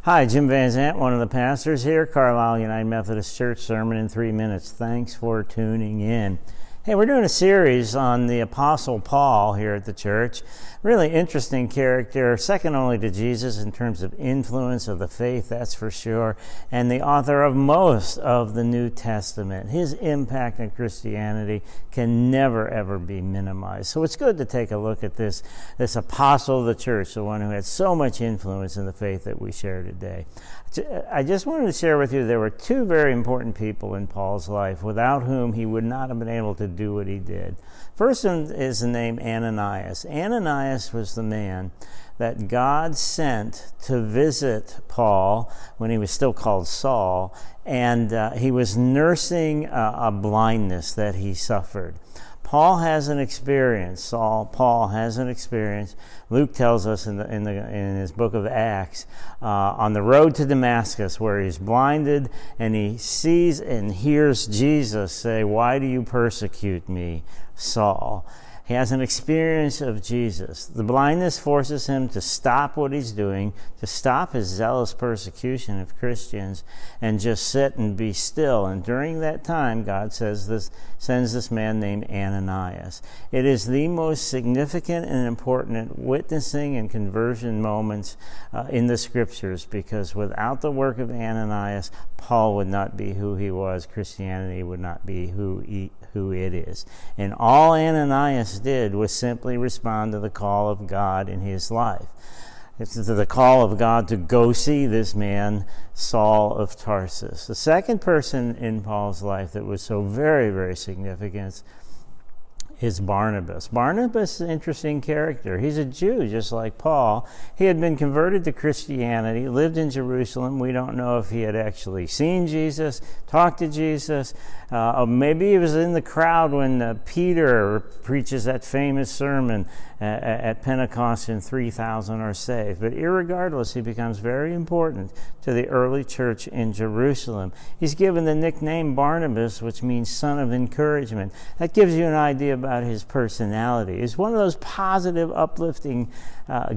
Hi, Jim Van Zant, one of the pastors here, Carlisle United Methodist Church, Sermon in 3 minutes. Thanks for tuning in. Hey, we're doing a series on the Apostle Paul here at the church. Really interesting character, second only to Jesus in terms of influence of the faith, that's for sure, and the author of most of the New Testament. His impact on Christianity can never, ever be minimized. So it's good to take a look at this apostle of the church, the one who had so much influence in the faith that we share today. I just wanted to share with you there were two very important people in Paul's life without whom he would not have been able to do what he did. First one is the name Ananias. Ananias was the man that God sent to visit Paul when he was still called Saul, and he was nursing a blindness that he suffered. Paul has an experience. Paul has an experience. Luke tells us in his book of Acts, on the road to Damascus, where he's blinded and he sees and hears Jesus say, "Why do you persecute me, Saul?" He has an experience of Jesus. The blindness forces him to stop what he's doing, to stop his zealous persecution of Christians, and just sit and be still. And during that time, God sends this man named Ananias. It is the most significant and important witnessing and conversion moments in the Scriptures, because without the work of Ananias, Paul would not be who he was. Christianity would not be who it is. And all Ananias did was simply respond to the call of God in his life. It's the call of God to go see this man, Saul of Tarsus. The second person in Paul's life that was so very, very significant is Barnabas. Barnabas is an interesting character. He's a Jew, just like Paul. He had been converted to Christianity, lived in Jerusalem. We don't know if he had actually seen Jesus, talked to Jesus. Or maybe he was in the crowd when Peter preaches that famous sermon at Pentecost and 3,000 are saved. But irregardless, he becomes very important to the early church in Jerusalem. He's given the nickname Barnabas, which means son of encouragement. That gives you an idea about his personality. He's one of those positive, uplifting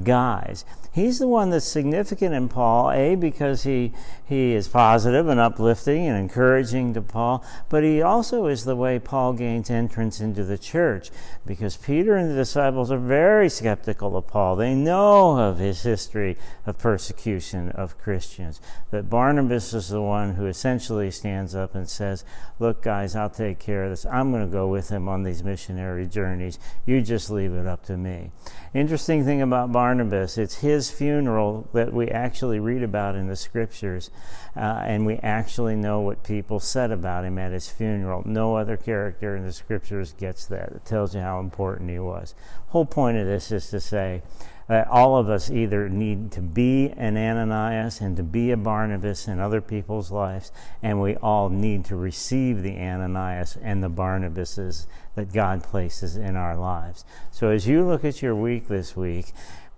guys. He's the one that's significant in Paul, because he is positive and uplifting and encouraging to Paul, but he also is the way Paul gains entrance into the church, because Peter and the disciples are very skeptical of Paul. They know of his history of persecution of Christians. But Barnabas is the one who essentially stands up and says, "Look, guys, I'll take care of this. I'm going to go with him on these missionary journeys. You just leave it up to me." Interesting thing about Barnabas, it's his funeral that we actually read about in the Scriptures, and we actually know what people said about him at his funeral. No other character in the Scriptures gets that. It tells you how important he was. The whole point of this is to say that all of us either need to be an Ananias and to be a Barnabas in other people's lives, and we all need to receive the Ananias and the Barnabases that God places in our lives. So as you look at your week this week,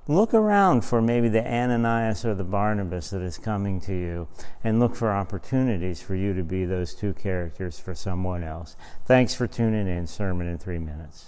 look around for maybe the Ananias or the Barnabas that is coming to you, and look for opportunities for you to be those two characters for someone else. Thanks for tuning in. Sermon in 3 minutes.